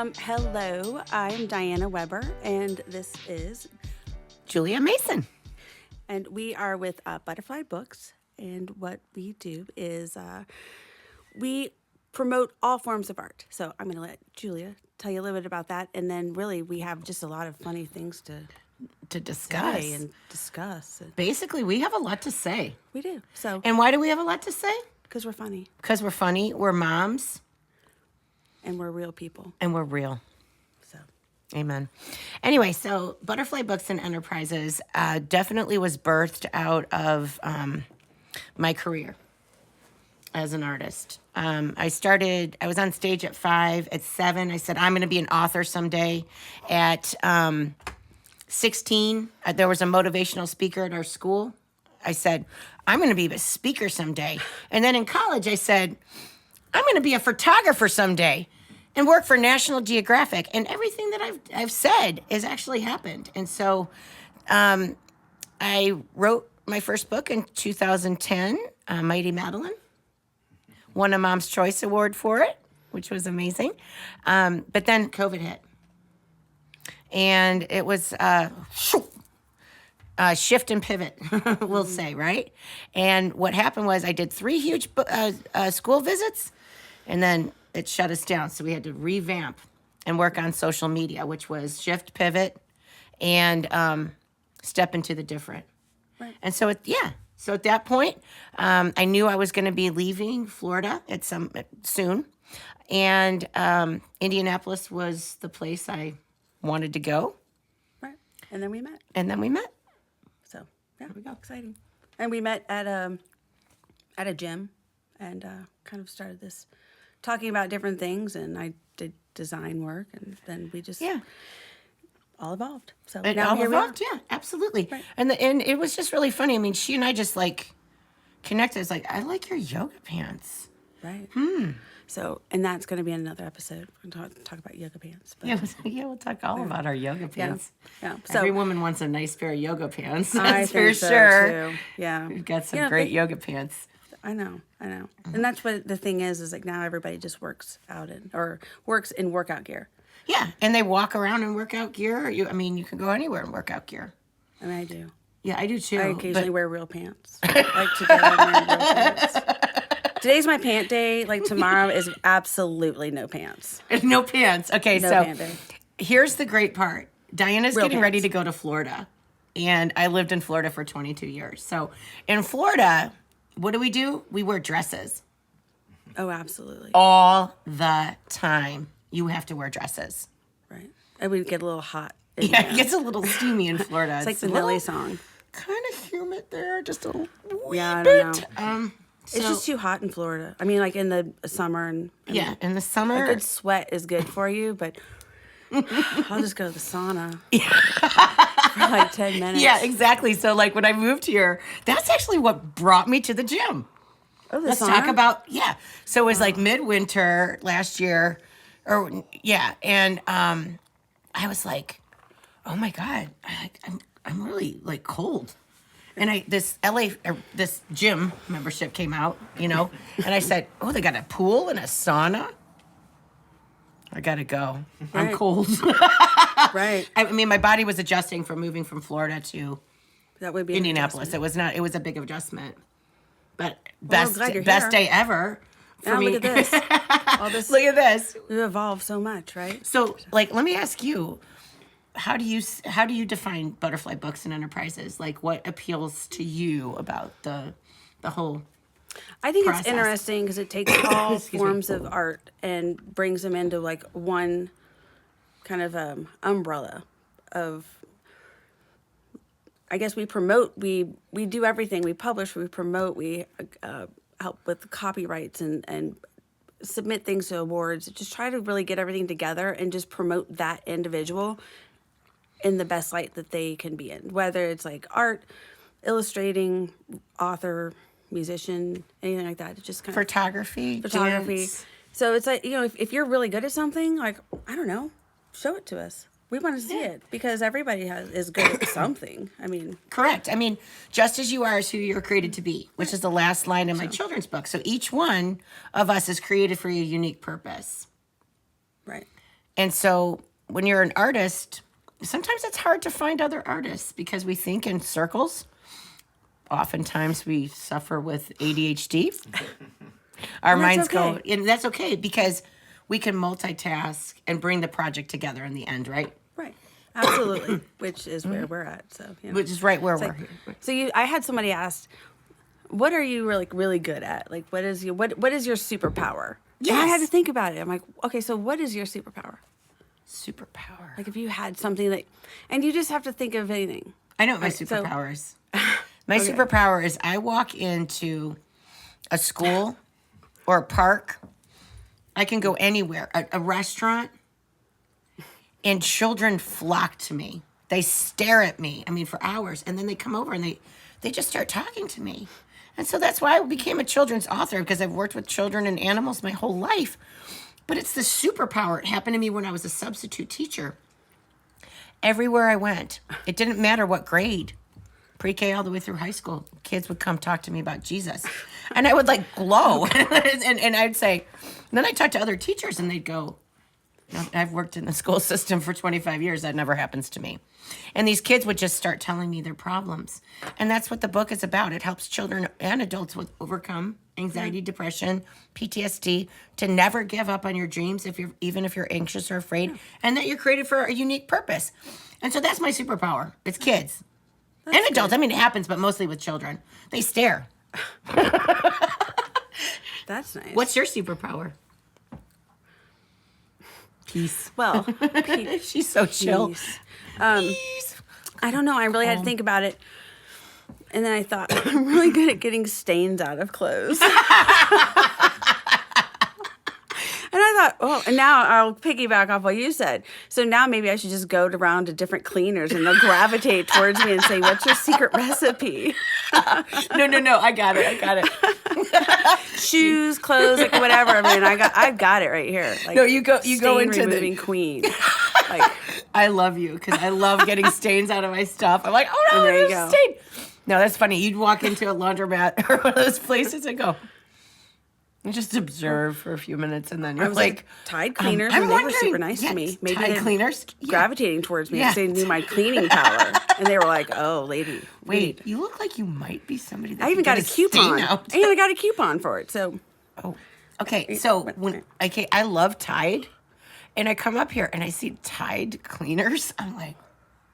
Hello, I'm Diana Weber, and this is, Julia Mason. and we are with Butterfly Books. And what we do is we promote all forms of art. So I'm going to let Julia tell you a little bit about that, and then really we have just a lot of funny things to discuss. say and discuss. Basically, we have a lot to say. We do. So And why do we have a lot to say? because we're funny Because we're funny, we're moms, and we're real people. and we're real. So Amen. Anyway, so Butterfly Books and Enterprises definitely was birthed out of my career as an artist. I was on stage at 5. At 7, I said, I'm going to be an author someday. At 16, there was a motivational speaker at our school. I said, I'm going to be a speaker someday. And then in college, I said, I'm going to be a photographer someday and work for National Geographic. And everything that I've said has actually happened. And so I wrote my first book in 2010, Mighty Madeline. Won a Mom's Choice Award for it, which was amazing. But then COVID hit. And it was shift and pivot, we'll say, right? And what happened was I did 3 huge school visits, and then it shut us down. So we had to revamp and work on social media, which was shift, pivot, and step into the different. Right. And so, so at that point, I knew I was going to be leaving Florida soon. And Indianapolis was the place I wanted to go. right, and then we met. So yeah, we go exciting. And we met at a gym, and kind of started this talking about different things. And I did design work, and then we just all evolved. So It now all here evolved, we are. yeah, absolutely. Right. And it was just really funny. I mean, she and I just like connected. It's like, I like your yoga pants. Right. So, and that's going to be another episode. We're going to talk about yoga pants. But We'll talk all about our yoga pants. yeah. So Every woman wants a nice pair of yoga pants. I That's think for so, sure. too. Yeah. We've got some Yeah, great yoga pants. I know. And that's what the thing is like now everybody just works works in workout gear. Yeah, and they walk around in workout gear. You can go anywhere in workout gear. I mean, I do. Yeah, I do too. I occasionally wear real pants. Like today, I'm wearing real pants. Today's my pant day. Like tomorrow is absolutely no pants. No pants. Okay, No so pant day. here's the great part. Diana's Real getting ready pants. to go to Florida, and I lived in Florida for 22 years. So in Florida, what do? We wear dresses Oh, absolutely. all the time. You have to wear dresses. Right. And we get a little hot. Yeah, it gets a little steamy in Florida. It's like the Nelly song. Kind of humid there, just a wee Yeah, I bit. don't know. It's So- just too hot in Florida. I mean, like in the summer and yeah, in the a summer. good sweat is good for you, but I'll just go to the sauna for like 10 minutes. Yeah, exactly. So like when I moved here, that's actually what brought me to the gym. Oh, the Let's sauna? talk about So it was like midwinter last year, and I was like, oh my god, I'm really like cold, and this gym membership came out, and I said, oh, they got a pool and a sauna. I gotta go. I'm Right. cold. Right. I mean, my body was adjusting from moving from Florida to That would be an Indianapolis. adjustment. It was a big adjustment, but Well, I'm glad you're best here. day ever for Now me. look at this. All this. Look at this. We've evolved so much, right? So, like, let me ask you, how do you define Butterfly Books and Enterprises? Like, what appeals to you about the whole? I think process. it's interesting because it takes all forms of art and brings them into like one kind of umbrella of. I guess we promote. We do everything. We publish. We promote. We help with copyrights and submit things to awards. Just try to really get everything together and just promote that individual in the best light that they can be in. Whether it's like art, illustrating, author, musician, anything like that. It's just kind of Photography. photography. dance. So it's like, if you're really good at something, like, I don't know, show it to us. We want to see it because everybody is good at something. I mean, Correct. I mean, just as you are is who you're created to be, which is the last line in my children's book. So each one of us is created for a unique purpose. right. And so when you're an artist, sometimes it's hard to find other artists because we think in circles. Oftentimes we suffer with ADHD. Our And that's minds go, okay. and that's okay because we can multitask and bring the project together in the end, right? Right. Absolutely. Which is where we're at. So, you know. Which is right where we're like- here. So I had somebody ask, what are you really good at? Like, what is your superpower? And I had to Yes. think about it. I'm like, okay, so what is your superpower? Superpower. Like if you had something that, and you just have to think of anything. I know what my Right, so- superpower is. My Okay. superpower is I walk into a school or a park. I can go anywhere, a restaurant, and children flock to me. They stare at me, I mean, for hours, and then they come over and they just start talking to me. And so that's why I became a children's author, because I've worked with children and animals my whole life. But it's the superpower. It happened to me when I was a substitute teacher. Everywhere I went, it didn't matter what grade, pre-K all the way through high school, kids would come talk to me about Jesus. And I would like glow. and I'd say, then I talked to other teachers and they'd go, I've worked in the school system for 25 years. That never happens to me. And these kids would just start telling me their problems. And that's what the book is about. It helps children and adults with overcome anxiety, depression, PTSD, to never give up on your dreams even if you're anxious or afraid, and that you're created for a unique purpose. And so that's my superpower. It's kids. And adults. I mean, it happens, but mostly with children. They stare. That's nice. What's your superpower? Peace. well, She's so chill. peace. Peace. I don't know. I really had to think about it. And then I thought, I'm really good at getting stains out of clothes. And I thought, oh, and now I'll piggyback off what you said. So now maybe I should just go around to different cleaners and they'll gravitate towards me and say, what's your secret recipe? No. I got it. Shoes, clothes, like whatever. I mean, I've got it right here. Like, No, you go stain into removing queen. Like, I love you because I love getting stains out of my stuff. I'm like, oh no, There you there's a go. stain. No, that's funny. You'd walk into a laundromat or one of those places and go, and just observe for a few minutes, and then you're I was like, Tide cleaners, I'm and they were wondering- super nice yes, to me. Maybe Tide they cleaners, yeah. gravitating towards me Yeah. because they knew my cleaning power. And they were like, oh, lady, wait, you look like you might be somebody that I even could got a get stain coupon. out. I even got a coupon for it. So Oh, okay. So I love Tide, and I come up here and I see Tide cleaners. I'm like,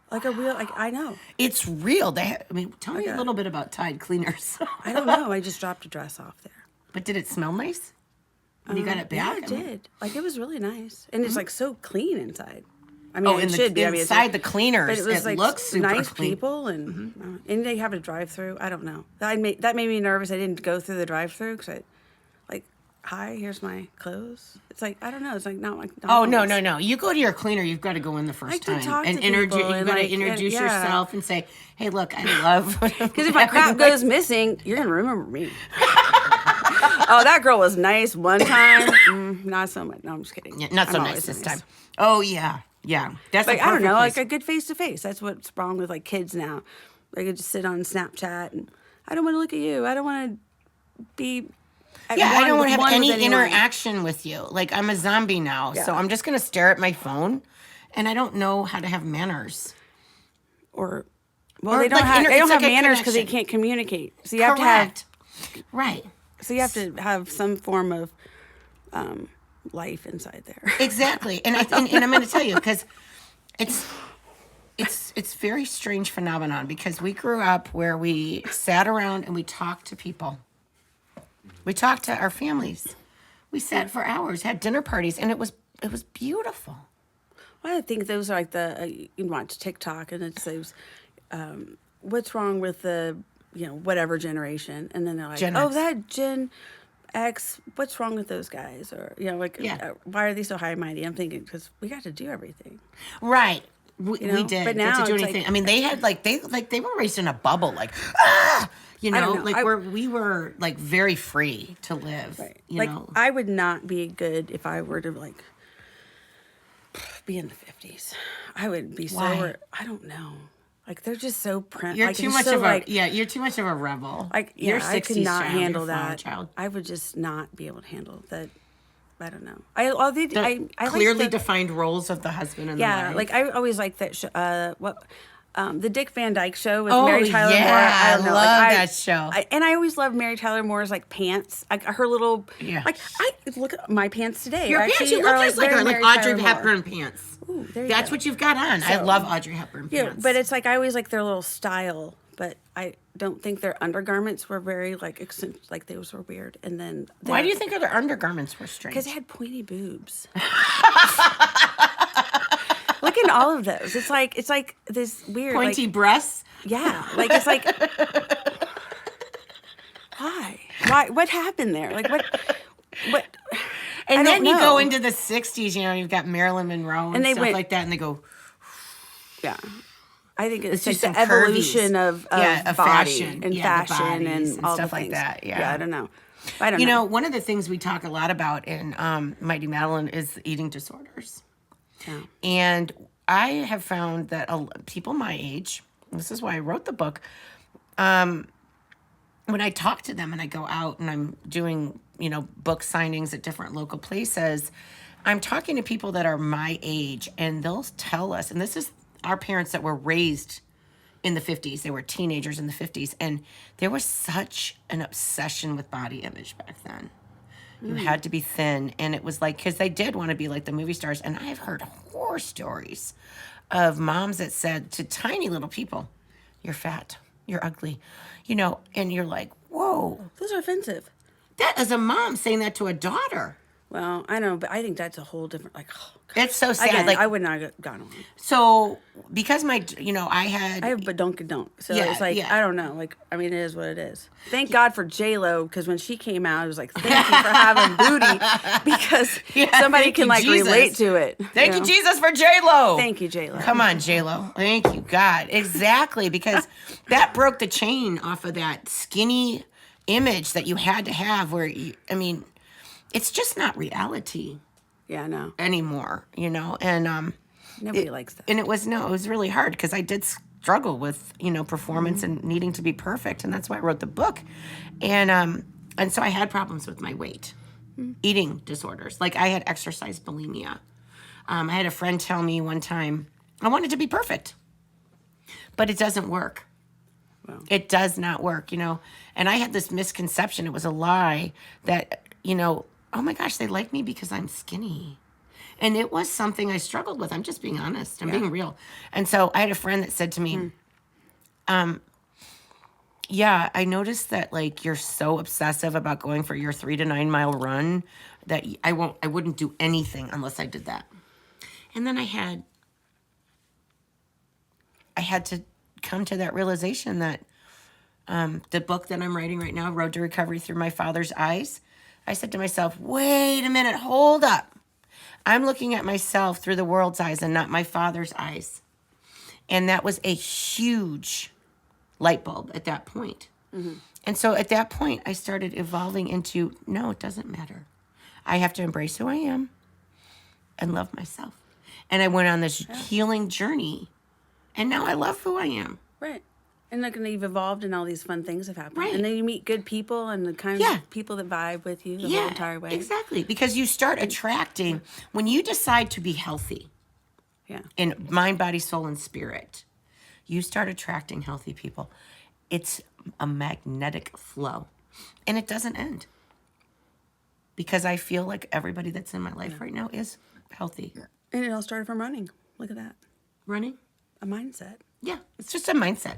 like a real, like I know. it's real. Tell me a Okay. little bit about Tide cleaners. I don't know. I just dropped a dress off there. But did it smell nice when you got it Yeah, back? it did. Like it was really nice, and it's like so clean inside. I mean, Oh, it in the- should be. I mean, it's inside like- the cleaners, but it was it like looks super nice clean. people, and they have a drive-through. I don't know. That made me nervous. I didn't go through the drive-through because I, like, hi, here's my clothes. It's like I don't know. It's like not like. Oh no! You go to your cleaner. You've got to go in the first like to time talk to and people introduce. You've and, got to like, and- introduce yeah. yourself and say, "Hey, look, I love." Because if my crap goes missing, you're gonna remember me. Oh, that girl was nice one time. Not so much. No, I'm just kidding. Yeah, not so I'm nice always this time. Oh yeah. That's Like a I don't perfect know, place. like a good face to face. That's what's wrong with like kids now. They could just sit on Snapchat and I don't want to look at you. I don't want to be. Yeah, I don't want to have any anyone. interaction with you. Like I'm a zombie now, so Yeah. I'm just gonna stare at my phone, and I don't know how to have manners. Or well, Or they don't like have inter- they don't it's have like a manners because they connection. can't communicate. So you have Correct. Right. so you have to have some form of life inside there. Exactly, and I'm going to tell you because it's very strange phenomenon because we grew up where we sat around and we talked to people. We talked to our families. We sat for hours, had dinner parties, and it was beautiful. Well, I think those are like the you watch TikTok and it's those what's wrong with the whatever generation, and then they're like, Gen oh, X. that Gen X, what's wrong with those guys, or like Yeah. why are they so high and mighty? I'm thinking because we got to do everything. Right. We know, did but get now to do it's anything. like- I mean, they had they were raised in a bubble, like I don't know. like we were like very free to live. Right. You Like know. I would not be good if I were to like be in the 50s. I would be so Why? I don't know. Like they're just so You're like, too they're much so, of a like, you're too much of a rebel. Like you're I could 60s not child, handle you're a flower that. child. I would just not be able to handle that. I don't know. I like Clearly the, defined roles of the husband and the yeah, wife. like I always like that. The Dick Van Dyke Show with Oh, Mary Tyler Moore. yeah, I don't know. I love like, that show. And I always love Mary Tyler Moore's like pants, like her little. Yeah. Like I look at my pants today. Your pants, you look just like her, like very Audrey Mary Tyler Hepburn Moore. pants. Ooh, there you That's go. what you've got on. I So- love Audrey Hepburn Yeah, pants. but it's like I always like their little style, but I don't think their undergarments were very like like those were weird. And then Why do you think their undergarments were strange? Because they had pointy boobs. Look at all of those. It's like this weird Pointy like, breasts. yeah, like it's like why what happened there? Like what? And I then don't you go know. into the 60s, you know, you've got Marilyn Monroe and they stuff went- like that, and they go, Yeah. I think it's just like the some curvies. evolution of Yeah, of body fashion. and Yeah, the fashion bodies and and all stuff the like things. that, yeah. I don't know. I don't you know. know, one of the things we talk a lot about in Mighty Madeline is eating disorders. Yeah. And I have found that people my age, this is why I wrote the book, when I talk to them and I go out and I'm doing, you know, book signings at different local places, I'm talking to people that are my age and they'll tell us, and this is our parents that were raised in the 50s. They were teenagers in the 50s. And there was such an obsession with body image back then. You had to be thin. And it was like, because they did want to be like the movie stars. And I've heard horror stories of moms that said to tiny little people, you're fat, you're ugly, you know, and you're like, whoa. Those are offensive. That is a mom saying that to a daughter. Well, I know, but I think that's a whole different like God. It's so sad. Again, like, I would not have gone on. so because I had. I have badonkadonk. So Yeah, it's like, yeah. I don't know. Like, I mean, it is what it is. Thank God for J-Lo, because when she came out, it was like, thank you for having booty, because Yeah, somebody thank can you, like Jesus. relate to it. Thank you, know? Jesus, for J-Lo. Thank you, J-Lo. Come on, J-Lo. Thank you, God. Exactly, because that broke the chain off of that skinny image that you had to have where, it's just not reality Yeah, no. anymore, you know? And Nobody likes that. and it was really hard because I did struggle with, performance Mm-hmm. and needing to be perfect. And that's why I wrote the book. And so I had problems with my weight, eating disorders. Like I had exercise bulimia. I had a friend tell me one time, I wanted to be perfect, but it doesn't work. Wow. It does not work, And I had this misconception. It was a lie that, oh my gosh, they like me because I'm skinny. And it was something I struggled with. I'm just being honest. I'm being real. And so I had a friend that said to me, yeah, I noticed that like you're so obsessive about going for your 3 to 9 mile run that I wouldn't do anything unless I did that. And then I had to come to that realization that the book that I'm writing right now, Road to Recovery Through My Father's Eyes, I said to myself, wait a minute, hold up. I'm looking at myself through the world's eyes and not my father's eyes. And that was a huge light bulb at that point. Mm-hmm. And so at that point, I started evolving into, no, it doesn't matter. I have to embrace who I am and love myself. And I went on this healing journey. And now I love who I am. Right. And like, you've evolved and all these fun things have happened. Right. And then you meet good people and the kind Yeah. of people that vibe with you the whole entire way. Exactly. Because you start attracting, when you decide to be healthy Yeah. in mind, body, soul, and spirit, you start attracting healthy people. It's a magnetic flow. And it doesn't end. Because I feel like everybody that's in my life right now is healthy. And it all started from running. Look at that. Running? A mindset. Yeah. It's just a mindset.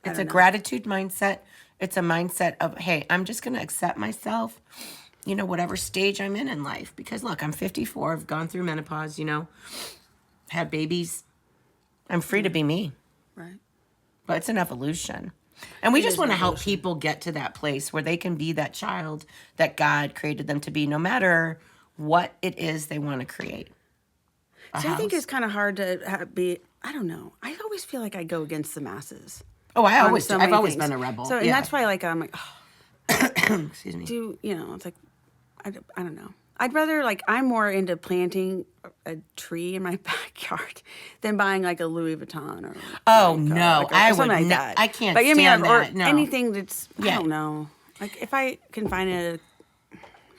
It's a don't know. gratitude mindset. It's a mindset of, hey, I'm just going to accept myself, whatever stage I'm in life. Because look, I'm 54. I've gone through menopause, had babies. I'm free to be me. Right. But it's an evolution. And we just is want to an help people get to that place where they can be that child that God created them to be, no matter what it is they want to create. See, I think it's kind of hard to be, I don't know. I always feel like I go against the masses. Oh, on I've many always things. been a rebel. So, and yeah. that's why, like, I'm like, Excuse me. it's like, I don't know. I'd rather, like, I'm more into planting a tree in my backyard than buying, like, a Louis Vuitton or. Oh, like, no. like I something would like not. that. I can't But, stand or that. No. anything that's, I Yeah. don't know. Like, if I can find it,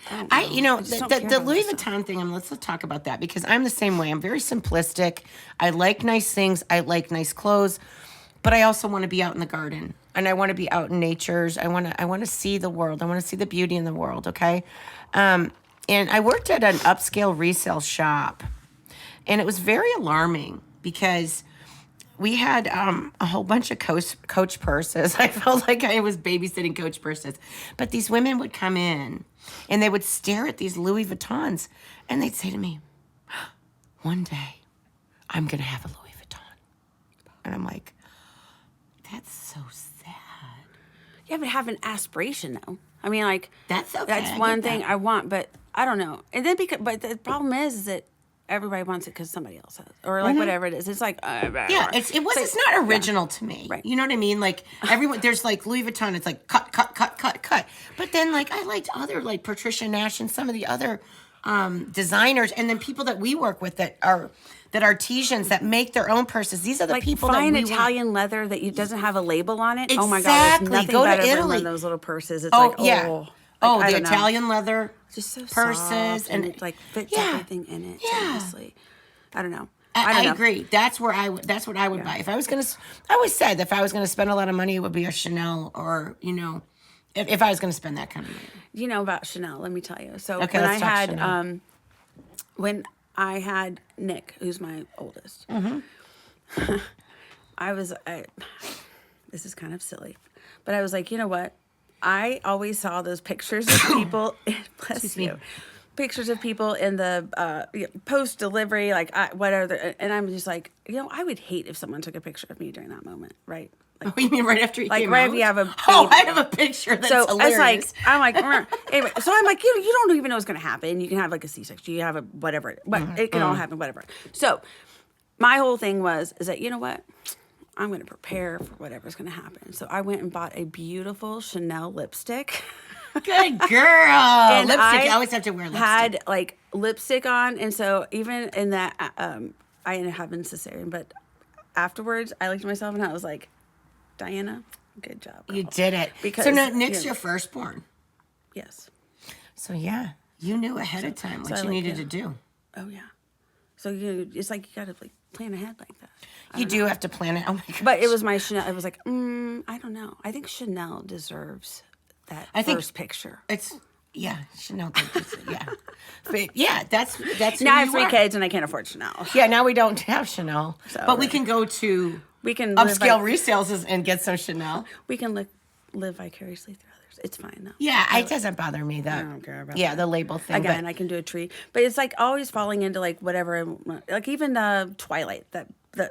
don't know. I just don't care The about Louis that stuff. Vuitton thing. Let's talk about that because I'm the same way. I'm very simplistic. I like nice things. I like nice clothes, but I also want to be out in the garden and I want to be out in nature's. I want to see the world. I want to see the beauty in the world. Okay, and I worked at an upscale resale shop, and it was very alarming because we had a whole bunch of Coach purses. I felt like I was babysitting Coach purses. But these women would come in and they would stare at these Louis Vuittons and they'd say to me, one day I'm going to have a Louis Vuitton. And I'm like, that's so sad. Yeah, but have an aspiration though. I mean, like That's okay. I That's get one thing that. I want, but I don't know. And then but the problem is that everybody wants it because somebody else has, or like whatever it is. It's like Yeah, it's not original to me. Right. You know what I mean? Like everyone, there's like Louis Vuitton. It's like cut. But then like I liked other like Patricia Nash and some of the other designers, and then people that we work with that are artisans that make their own purses. These are the like people fine that we Italian leather that doesn't have a label on it. Oh my god, Exactly. there's nothing Go to better than Italy. one of those little purses. It's Oh like yeah. I The don't know. Italian leather Just so purses soft, and and it like fits yeah. everything in it. Yeah. Honestly, I don't know. I don't know. agree. That's what I would buy. If I was gonna, I always said that if I was gonna spend a lot of money, it would be a Chanel or if I was gonna spend that kind of money. You know about Chanel? Let me tell you. So Okay, when I let's talk had Chanel. when I had Nick, who's my oldest, this is kind of silly, but I was like, you know what? I always saw those pictures of people. Bless me. you. Pictures of people in the post delivery, like whatever, and I'm just like, I would hate if someone took a picture of me during that moment, right? Like, Oh, you mean right after he like came right out? if you have a Oh, baby. I have a picture that's So hilarious. it's like I'm like anyway. So I'm like you don't even know what's gonna happen. You can have like a C-section. You have a whatever, but it can all happen. Whatever. So my whole thing is that you know what, I'm gonna prepare for whatever's gonna happen. So I went and bought a beautiful Chanel lipstick. Good girl. And Lipstick. I always have to wear lipstick. Had like lipstick on, and so even in that, I ended up having cesarean, but afterwards I looked at myself and I was like, Diana, good job. You girl." did it. Because, so now Nick's yeah. your firstborn. Yes. So yeah, you knew ahead of time what I you like, needed yeah. to do. Oh yeah. So it's like you gotta like plan ahead like that. You do have to plan it. Oh my god. But it was my Chanel. It was like, I don't know. I think Chanel deserves that first picture. It's Chanel did this, yeah. But yeah, that's who Now I have you 3 are. kids and I can't afford Chanel. Yeah, now we don't have Chanel. But we can go to We can live upscale resales and get some Chanel. We can live vicariously through others. It's fine though. Yeah, it doesn't bother me that. I don't care about yeah, that. the label thing. Again, but I can do a tree, but it's like always falling into like whatever, like even Twilight, that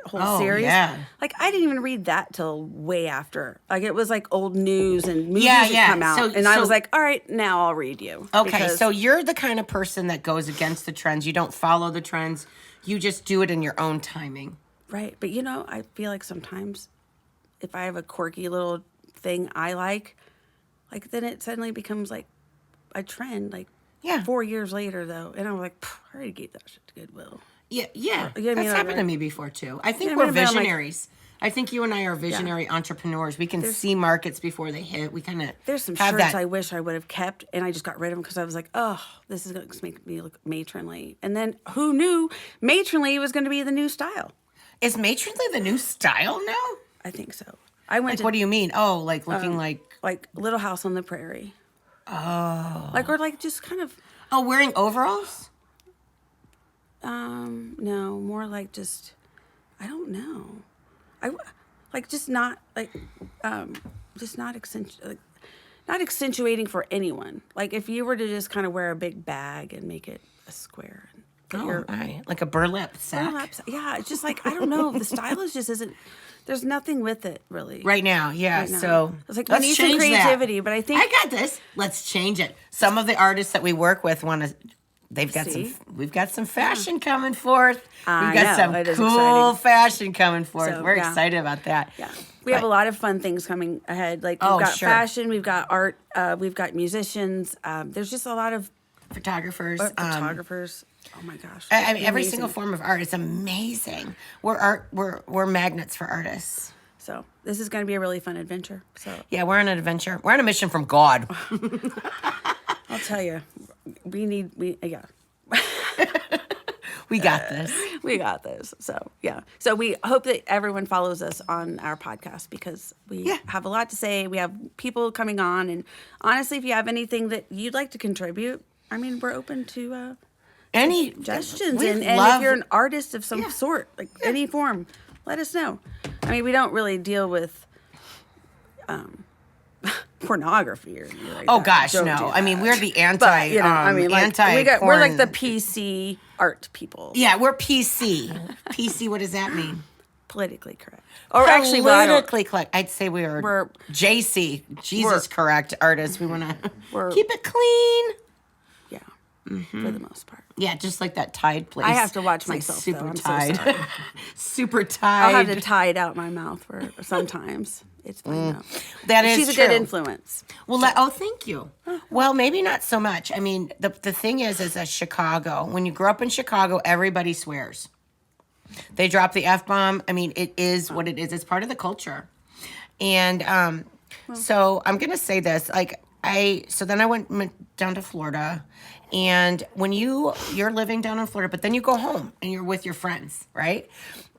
whole Oh, series. yeah. Like I didn't even read that till way after. Like it was like old news and movies Yeah, had yeah. come out, So- and I so- was like, all right, now I'll read you. okay, Because- so you're the kind of person that goes against the trends. You don't follow the trends. You just do it in your own timing. right, but I feel like sometimes if I have a quirky little thing I like then it suddenly becomes like a trend. Like Yeah. 4 years later though, and I'm like, I already gave that shit to Goodwill. Yeah. You know what I That's mean? happened Like- to me before too. I think You know we're what I mean? But I'm like- visionaries. I think you and I are visionary entrepreneurs. We can see markets before they hit. We kind of There's some have shirts that. I wish I would have kept, and I just got rid of them because I was like, oh, this is going to make me look matronly. And then who knew matronly was going to be the new style? Is matronly the new style now? I think so. I went Like, to what do you mean? Oh, like looking like Little House on the Prairie. Oh. Or just kind of, wearing overalls. no, more like just, I don't know. Just not not accentuating for anyone. Like if you were to just kind of wear a big bag and make it a square and put Oh, your all right. Like a burlap sack. burlaps. Yeah, it's just like I don't know. The style is just isn't. There's nothing with it really. Right now, yeah. Right now. So It's like we let's need some change that. creativity, but I think I got this. Let's change it. Some of the artists that we work with want to. They've got See? We've got some fashion coming forth. I We've got know, some it is cool exciting. fashion coming forth. So, We're yeah. excited about that. yeah, we have a lot of fun things coming ahead. Like we've Oh, got sure. fashion, we've got art, we've got musicians. There's just a lot of Photographers. photographers. Oh my gosh! I mean, every Amazing. single form of art is amazing. We're magnets for artists. So this is going to be a really fun adventure. So Yeah, we're on an adventure. We're on a mission from God. I'll tell you, yeah. We got this. We got this. So, yeah. So we hope that everyone follows us on our podcast because we have a lot to say. We have people coming on. And honestly, if you have anything that you'd like to contribute, I mean, we're open to Any suggestions. we And love- if you're an artist of some sort, like any form, let us know. I mean, we don't really deal with pornography or anything like Oh that. gosh, Don't no. do I mean, that. we're the anti. But, you know, I mean, like, anti. we're like the PC art people. Yeah, we're PC. PC. What does that mean? Politically correct. Or actually, well, I don't- politically correct. I'd say we're We're- JC. Jesus correct artists. We want to We're- keep it clean. yeah, for the most part. Yeah, just like that Tide place. I have to watch It's like myself, super though. I'm so Tide. sorry. Super Tide. I'll have to tie it out my mouth for sometimes. It's fine though. That is She's a true. good influence. Well, thank you. Well, maybe not so much. I mean, the thing is that Chicago, when you grow up in Chicago, everybody swears. They drop the F-bomb. I mean, it is what it is. It's part of the culture. And so I'm going to say this. So then I went down to Florida. And when you're living down in Florida, but then you go home and you're with your friends, right?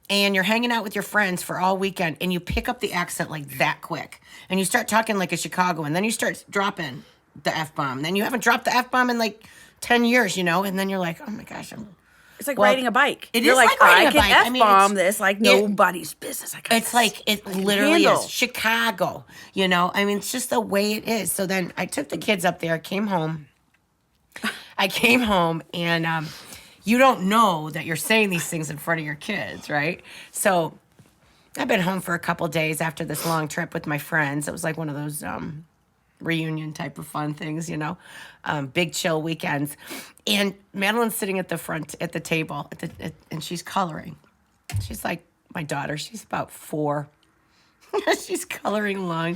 And you're hanging out with your friends for all weekend and you pick up the accent like that quick. And you start talking like a Chicagoan. And then you start dropping the F-bomb. Then you haven't dropped the F-bomb in like 10 years, you know? And then you're like, oh my gosh, It's like Well, riding a bike. it You're is like, like riding I a can bike. I mean, F-bomb it's- this like it- nobody's business. I got it's this. like it I can literally handle. is Chicago, you know? I mean, it's just the way it is. So then I took the kids up there, came home. And you don't know that you're saying these things in front of your kids, right? So I've been home for a couple days after this long trip with my friends. It was like one of those reunion type of fun things, you know, big chill weekends. And Madeline's sitting at the table, and she's coloring. She's like my daughter. She's about 4. She's coloring along,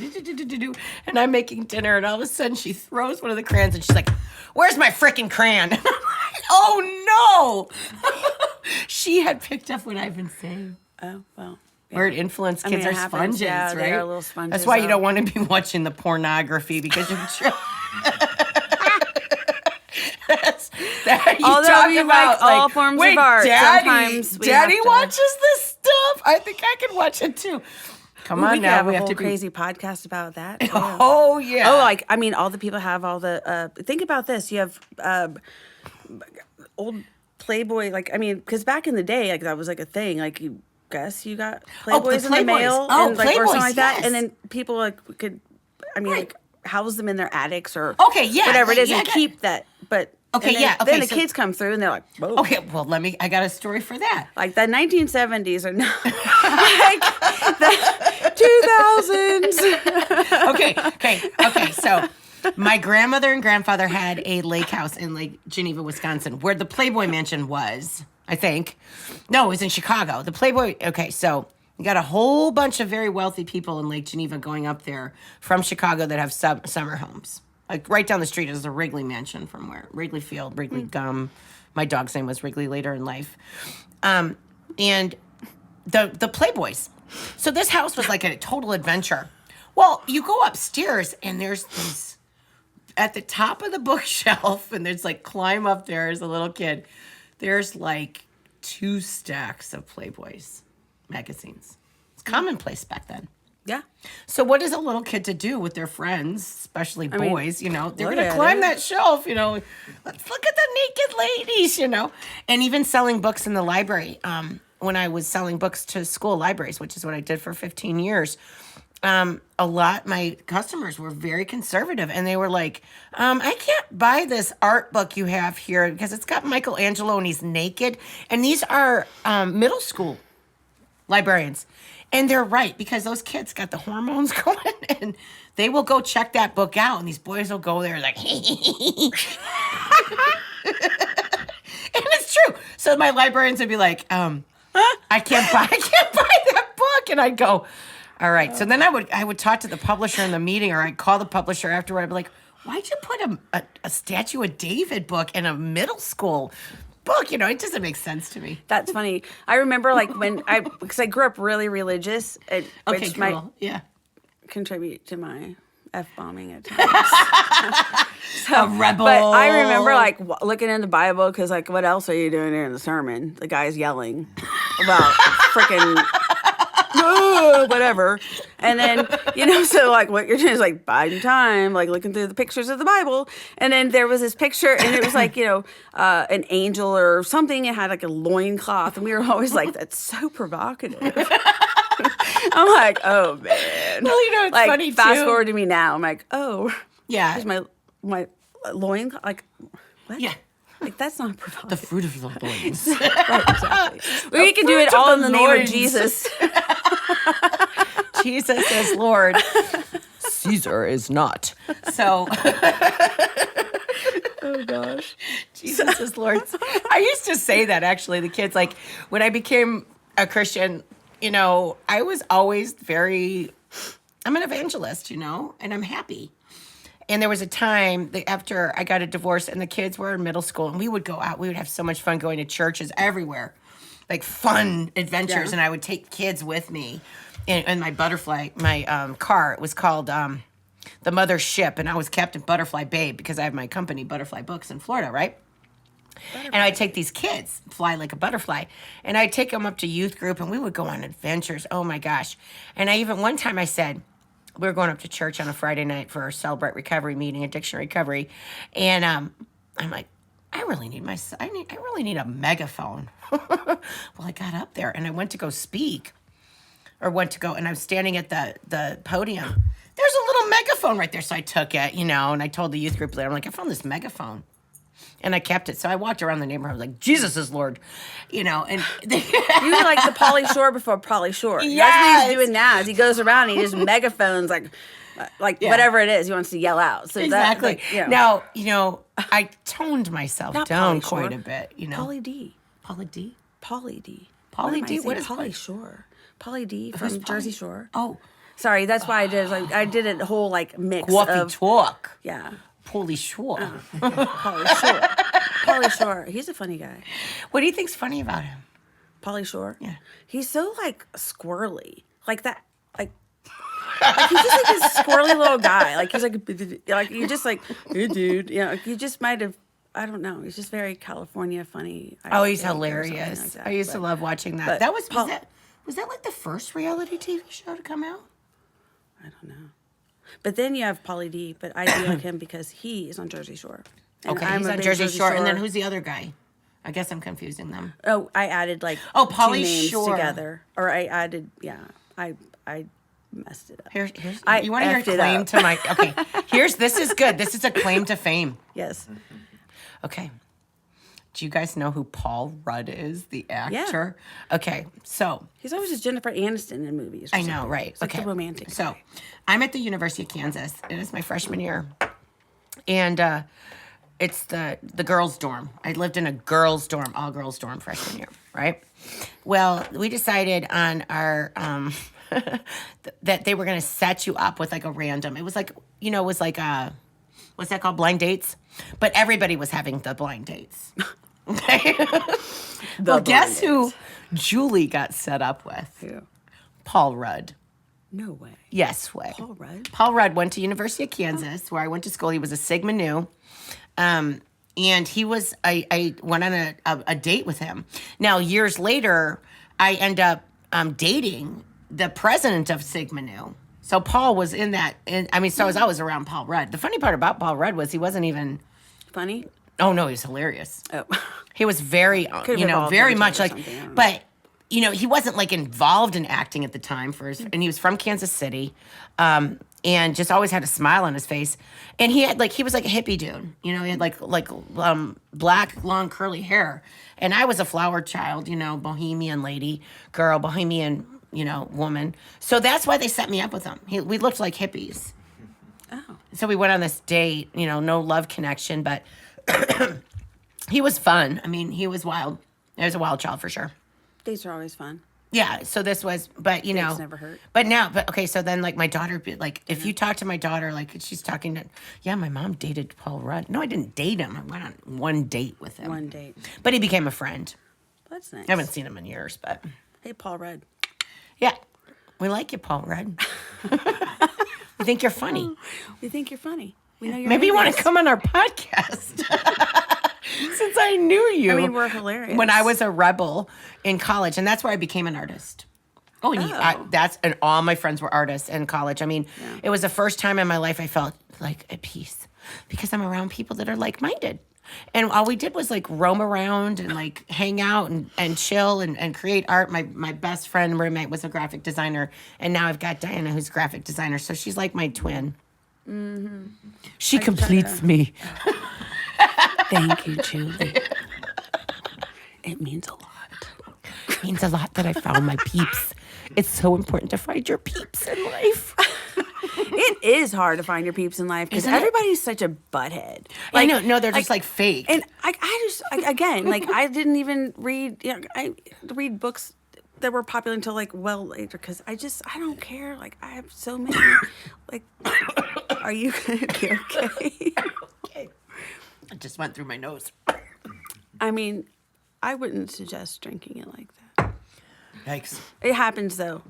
and I'm making dinner, and all of a sudden she throws one of the crayons, and she's like, "Where's my freaking crayon?" Oh no! She had picked up what I've been saying. Oh, well. Yeah. Word influence I mean, kids it are happens. sponges, Yeah, right? they are little sponges, That's why you so- don't want to be watching the pornography because you're. You Although talk we about, like all forms of wait, art, Daddy, sometimes we Daddy have to- watches this stuff. I think I can watch it too. Come We on could now, have we a have whole to be crazy podcast about that. too. Oh yeah. Oh, like I mean, all the people have all the. Think about this. You have old Playboy. Like I mean, because back in the day, like that was like a thing. Like you guess you got Playboys the in the Playboys. mail, Oh, and like or something Playboys, like that, yes. and then people like could, I mean, Right. like house them in their attics or Okay, yeah, whatever it like, is, yeah, and keep that. But Okay, and then, yeah, okay, Then the so- kids come through and they're like, whoa. Okay, well I got a story for that. Like the 1970s are not like the 2000s. Okay. So my grandmother and grandfather had a lake house in Lake Geneva, Wisconsin, where the Playboy Mansion was, I think. No, it was in Chicago. The Playboy, okay, so you got a whole bunch of very wealthy people in Lake Geneva going up there from Chicago that have summer homes. Like right down the street is the Wrigley Mansion from where Wrigley Field, Wrigley Gum. My dog's name was Wrigley later in life. And the Playboys. So this house was like a total adventure. Well, you go upstairs and there's these at the top of the bookshelf, and there's like climb up there as a little kid. There's like 2 stacks of Playboys magazines. It's commonplace back then. Yeah. So what is a little kid to do with their friends, especially mean, boys, you know? They're look going to at climb it. that shelf, you know. Let's look at the naked ladies, you know. And even selling books in the library. When I was selling books to school libraries, which is what I did for 15 years, my customers were very conservative, and they were like, I can't buy this art book you have here because it's got Michelangelo and he's naked. And these are middle school librarians. And they're right, because those kids got the hormones going, and they will go check that book out, and these boys will go there like, and it's true. So my librarians would be like, I can't buy that book. And I'd go, all right. So then I would talk to the publisher in the meeting, or I'd call the publisher afterward. I'd be like, why'd you put a Statue of David book in a middle school book? You know, it doesn't make sense to me. That's funny. I remember like because I grew up really religious, Okay, which might cool. Yeah. contribute to my F-bombing at times. A rebel. But I remember like looking in the Bible because like, what else are you doing there in the sermon? The guy's yelling about freaking whatever, and then so like what you're doing is like biding time, like looking through the pictures of the Bible, and then there was this picture, and it was like an angel or something. It had like a loincloth, and we were always like, that's so provocative. I'm like, oh man. Well, it's like, funny fast too. forward to me now. I'm like, oh Yeah. here's my loin, like what? Yeah. Like that's not The provocative. fruit of the loins. Right, exactly. We can do fruit it of all the in the name loins. of Jesus. Jesus is Lord. Caesar is not. So, Oh gosh. Jesus is Lord. I used to say that actually. The kids, like, when I became a Christian, I was always I'm an evangelist, and I'm happy. And there was a time that after I got a divorce and the kids were in middle school and we would go out, we would have so much fun going to churches everywhere, like fun adventures. Yeah. And I would take kids with me in my butterfly, my car. It was called the Mother Ship. And I was Captain Butterfly Babe because I have my company, Butterfly Books in Florida, right? And I'd take these kids, fly like a butterfly, and I'd take them up to youth group and we would go on adventures. Oh my gosh. And one time I said, we were going up to church on a Friday night for our Celebrate Recovery meeting, addiction recovery, and I'm like, I really need a megaphone. Well, I got up there and I went to go speak, and I was standing at the podium. There's a little megaphone right there, so I took it, and I told the youth group leader, I'm like, I found this megaphone. And I kept it. So I walked around the neighborhood like, Jesus is Lord, and You were like the Pauly Shore before Pauly Shore. That's what Yes. he's doing now. Is he goes around and he just megaphones like Yeah. whatever it is he wants to yell out. So exactly. that, Now, I toned myself Not down Pauly Shore. quite a bit, Pauly D. Pauly D? Pauly D. Pauly D? What is Pauly Shore? Pauly D from Who's Pauly? Jersey Shore. Oh, Sorry, that's why I did. Like I did a whole like mix Coffee of Talk. yeah. Pauly Shore. Pauly Shore. Pauly Shore. He's a funny guy. What do you think's funny about him? Pauly Shore. Yeah. He's so like squirrely, like that, like he's just like this squirrely little guy. Like he's like you just like, hey dude, you just might have. I don't know. He's just very California funny. I Oh, he's think, or something hilarious. like that. I used to But love watching that. but That was Paul- was that like the first reality TV show to come out? I don't know. But then you have Pauly D. But I do like him because he is on Jersey Shore. And Okay, I'm he's a on big Jersey Shore. And then who's the other guy? I guess I'm confusing them. Oh, I added like Oh, two Pauly names Shore. together, or I added I messed it up. Here's I you want to hear effed it claim up. to my okay. This is good. This is a claim to fame. Yes. Okay. Do you guys know who Paul Rudd is, the actor? Okay, so He's always just Jennifer Aniston in movies. or I know, something. right? It's like okay, the romantic. So I'm at the University of Kansas. It is my freshman year, and it's the girls' dorm. I lived in a girls' dorm, all girls' dorm freshman year, right? Well, we decided on our that they were going to set you up with like a random. It was like what's that called? Blind dates, but everybody was having the blind dates. Okay. Well, guess who Julie got set up with? Who? Paul Rudd. No way. Yes way. Paul Rudd? Paul Rudd went to University of Kansas, where I went to school. He was a Sigma Nu. And he was, I went on a date with him. Now, years later, I end up dating the president of Sigma Nu. So Paul was in that. So was I was around Paul Rudd. The funny part about Paul Rudd was he wasn't even, Funny? oh no, he was hilarious. Oh. He was very, Could've evolved very into much it or like, something, I don't know. but, he wasn't like involved in acting at the time and he was from Kansas City, and just always had a smile on his face. And he was like a hippie dude, he had like black, long, curly hair. And I was a flower child, bohemian bohemian, woman. So that's why they set me up with him. We looked like hippies. Oh. So we went on this date, no love connection, but he was fun. He was wild. He was a wild child for sure. Dates are always fun. Yeah. So this was, but Dates never hurt. But okay. So then, like my daughter, if you talk to my daughter, like she's talking to, yeah, my mom dated Paul Rudd. No, I didn't date him. I went on one date with him. One date. But he became a friend. That's nice. I haven't seen him in years, but Hey, Paul Rudd. yeah, we like you, Paul Rudd. We think you're funny. We think you're funny. We know you're Maybe you want to hilarious. come on our podcast. Since I knew you. I mean, we're hilarious. When I was a rebel in college, and that's where I became an artist. Oh, and and all my friends were artists in college. I mean, it was the first time in my life I felt like at peace because I'm around people that are like-minded. And all we did was like roam around and like hang out and chill and create art. My best friend roommate was a graphic designer, and now I've got Diana who's a graphic designer. So she's like my twin. Mm-hmm. She completes me. Thank you, Julie. It means a lot. It means a lot that I found my peeps. It's so important to find your peeps in life. It is hard to find your peeps in life because Isn't it? everybody's such a butthead. I know, no, they're just like fake. And again, like I didn't even read. I read books that were popular until like well later because I don't care. Like I have so many. Like, are you gonna be okay? Okay. I just went through my nose. I mean, I wouldn't suggest drinking it like that. Yikes. It happens though.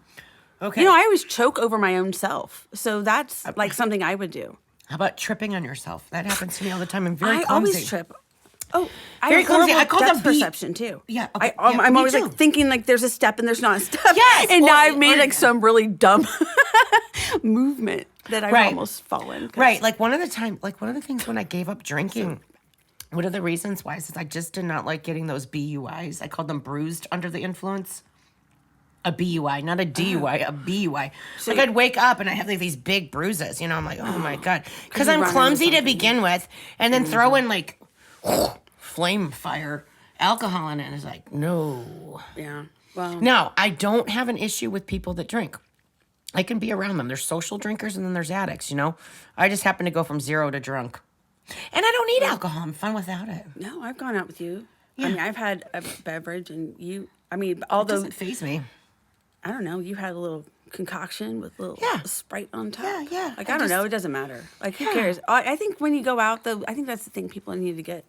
Okay. You know, I always choke over my own self, so that's like something I would do. How about tripping on yourself? That happens to me all the time. I'm very I clumsy. always trip. Oh, I Very have clumsy. horrible I call depth them beat. perception too. Yeah, okay. I'm Me always too. like thinking like there's a step and there's not a step. Yes, and now or- I've made or- like some really dumb movement that I've Right. almost fallen. 'cause- Right. Like one of the things when I gave up drinking, one of the reasons why is I just did not like getting those BUIs. I called them bruised under the influence. A BUI, not a DUI, a BUI. Like I'd wake up and I have like these big bruises, you know, I'm like, oh my God. Because you I'm run into clumsy to something. begin with. And then throw in like flame fire alcohol in it. And it's like, no. Yeah. Well. No, I don't have an issue with people that drink. I can be around them. There's social drinkers and then there's addicts, you know? I just happen to go from zero to drunk. And I don't need alcohol. I'm fine without it. No, I've gone out with you. I mean, I've had a beverage and you. I mean, although Doesn't faze me. I don't know, you had a little concoction with a little Yeah. Sprite on top. Yeah. Like I I don't just- know, it doesn't matter. Like who cares? I think when you go out though, I think that's the thing people need to get.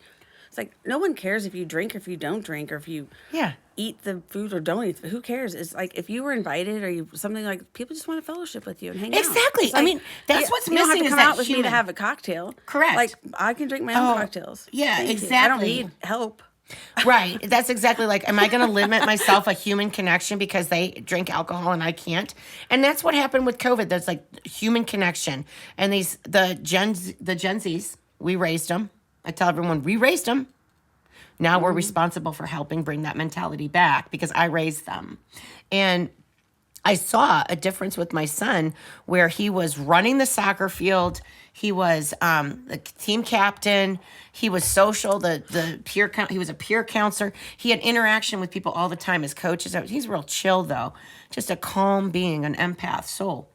It's like no one cares if you drink or if you don't drink or if you Yeah. eat the food or don't eat. Who cares? It's like if you were invited or you something like people just want to fellowship with you and hang out. Exactly. It's I mean, that's what's you don't have missing to is come that out with me to human- have a cocktail. Correct. Like I can drink my own Oh, cocktails. yeah, Thank you. I don't exactly. need help. Right. That's exactly like, am I going to limit myself a human connection because they drink alcohol and I can't? And that's what happened with COVID. There's like human connection. And the Gen Zs, we raised them. I tell everyone, we raised them. Now we're responsible for helping bring that mentality back because I raised them. And I saw a difference with my son where he was running the soccer field. He was the team captain. He was social, the peer he was a peer counselor. He had interaction with people all the time as coaches. He's real chill though, just a calm being, an empath soul.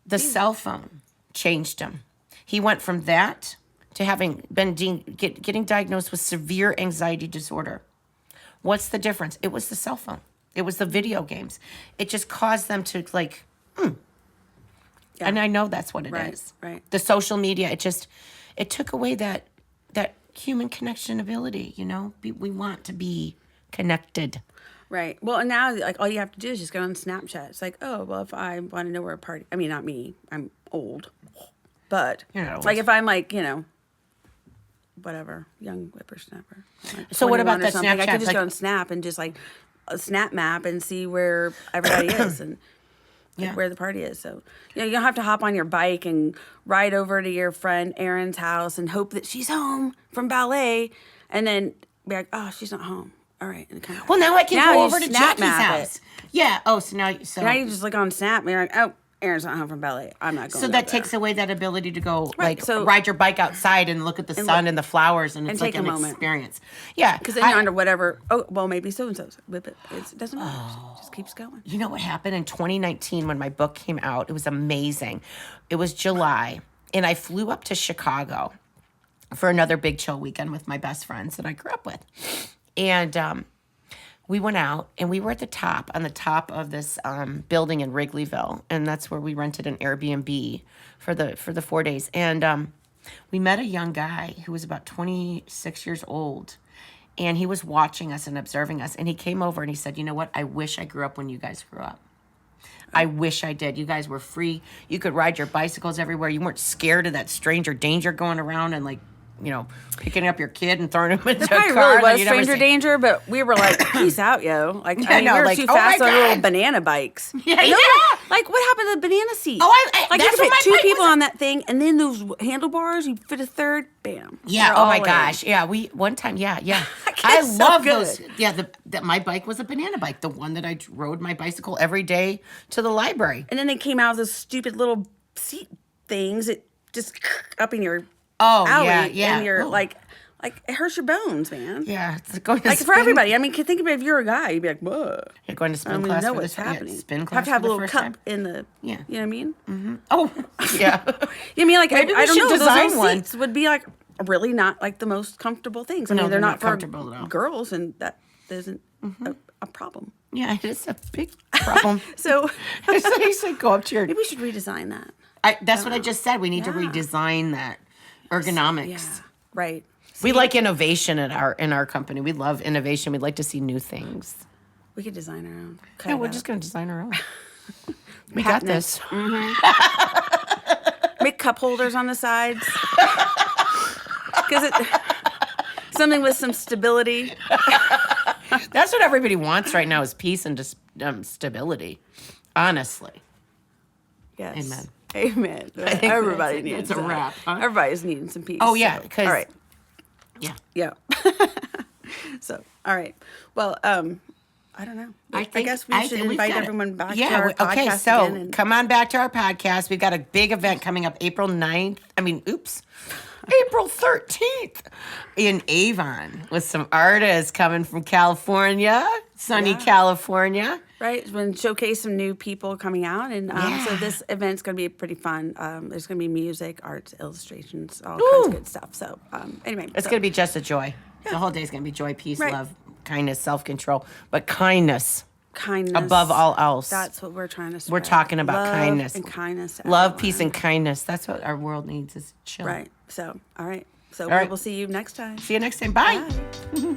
The cell phone changed him. He went from that to having been getting diagnosed with severe anxiety disorder. What's the difference? It was the cell phone. It was the video games. It just caused them to like, Yeah. And I know that's what it is. Right. The social media, it took away that human connection ability, you know? We want to be connected. Right. Well, and now like all you have to do is just go on Snapchat. It's like, oh, well, if I want to know where a party, I mean, not me, I'm old, but You're not it's old. like if I'm like, you know, whatever, young whippersnapper. Like So what 21 about or that something, I Snapchat? could just Like- go on Snap and just like a Snap map and see where everybody is and like, Yeah. where the party is. So you know, you don't have to hop on your bike and ride over to your friend Erin's house and hope that she's home from ballet, and then be like, oh, she's not home. All right. And kind of, Well, now I can Now go you over to Snap Jackie's map it. house. Yeah. Oh, so now now you just look on Snap and you're like, oh, Erin's not home from ballet. I'm not going. so to that go there. takes away that ability to go Right, like so- ride your bike outside and look at the sun and the flowers and it's take like a an moment. experience. Yeah. Because then you're under whatever. Oh, well, maybe so and so. But it doesn't matter. It just keeps going. You know what happened in 2019 when my book came out? It was amazing. It was July, and I flew up to Chicago for another big chill weekend with my best friends that I grew up with. And we went out, and we were at on the top of this building in Wrigleyville, and that's where we rented an Airbnb for the 4 days. And we met a young guy who was about 26 years old. And he was watching us and observing us. And he came over and he said, you know what? I wish I grew up when you guys grew up. I wish I did. You guys were free. You could ride your bicycles everywhere. You weren't scared of that stranger danger going around and picking up your kid and throwing him into a car. Probably really that was you never stranger see. danger, but we were like, peace out, yo. Like, I mean, know, we were like, too oh my fast on our little God. banana bikes. Yeah, And those yeah. were- like, what happened to the banana seat? Oh, like, that's you could what fit my two bike people was. on that thing, and then those handlebars, you fit a third, bam. Yeah. You're Oh all my in. gosh. Yeah. One time. Yeah. It's I so love good. those. Yeah. That my bike was a banana bike. The one that I rode my bicycle every day to the library. And then they came out with those stupid little seat things that just up in your Oh alley, yeah. and you're Oh. like it hurts your bones, man. Yeah. It's going to Like for spin- everybody. I mean, think about if you're a guy, you'd be like, whoa. You're going to I spin don't even class know for what's this. Yeah, happening. spin Have class to have for a the little first cup time. in the, Yeah. you know what I mean? Oh yeah. You mean like Maybe I we don't should know. Those design little one. seats would be like really not like the most comfortable things. I No, mean, they're they're not not for comfortable at all. girls, and that isn't a problem. Yeah. It's a big problem. So It's like you said, go up to your. maybe we should redesign that. That's what I just said. We need to Yeah. redesign that ergonomics. Yeah, right. We like innovation in our company. We love innovation. We'd like to see new things. We could design our own. Cut Yeah, it we're out. just gonna design our own. We got Patent this. Make cup holders on the sides. Because something with some stability. That's what everybody wants right now is peace and stability. Honestly. Yes. Amen. Amen. think Everybody that's it. needs That's a that. wrap, huh? Everybody's needing some peace. Oh, yeah, so, 'cause- all right. Yeah. Yeah. So, all right. Well, I don't know. I guess we should we've invite got it. everyone back Yeah, to our podcast okay, so again. And come on back to our podcast. We've got a big event coming up April 9th. April 13th in Avon with some artists coming from California, sunny Yeah. California. right, we're going to showcase some new people coming out. And so Yeah. this event's going to be pretty fun. There's going to be music, arts, illustrations, all kinds of good stuff. So, anyway. It's so- going to be just a joy. The whole day is going to be joy, peace, Right. love, kindness, self-control, but kindness. kindness above all else. That's what we're trying to spread. We're talking about Love kindness. and kindness. to Love, everyone. peace, and kindness. That's what our world needs is chill. Right. So, all right. So right. we'll see you next time. See you next time. Bye. Bye.